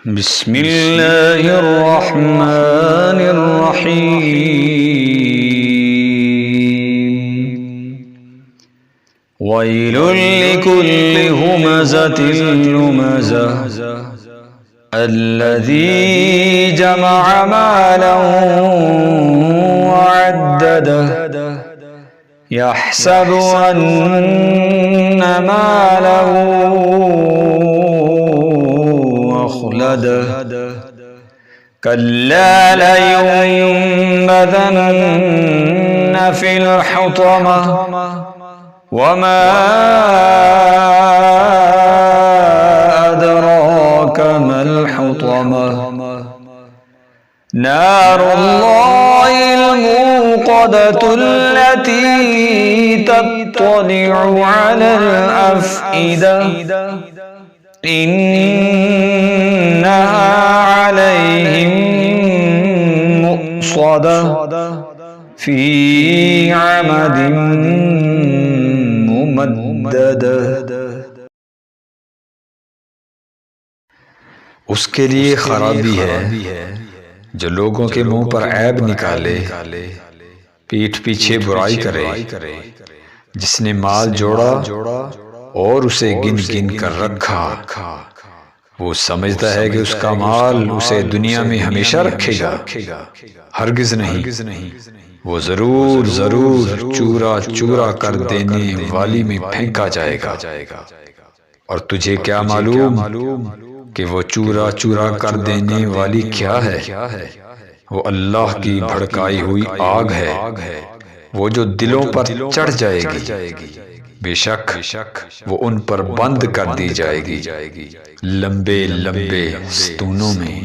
بسم اللہ الرحمن الرحیم ویل لکل ہمزۃ لمزہ الذی جمع مالا وعددہ یحسب ان مالہ كلا لينبذن في الحطمة وما أدراك ما الحطمة نار الله الموقدة التي تطلع على الأفئدة إنها عليهم مؤصدة في عمد ممددة۔ اس کے لیے خرابی ہے جو لوگوں کے منہ پر عیب نکالے، پیٹھ پیچھے برائی کرے، جس نے مال جوڑا اور اسے گن گن کر رکھا، وہ سمجھتا ہے کہ اس کا مال اسے دنیا میں ہمیشہ رکھے گا، ہرگز نہیں، وہ ضرور چورا چورا کر دینے والی میں پھینکا جائے گا۔ اور تجھے کیا معلوم کہ وہ چورا چورا کر دینے والی کیا ہے؟ وہ اللہ کی بھڑکائی ہوئی آگ ہے، وہ جو دلوں پر چڑھ جائے گی، بے شک وہ ان پر بند کر دی جائے گی لمبے لمبے ستونوں میں۔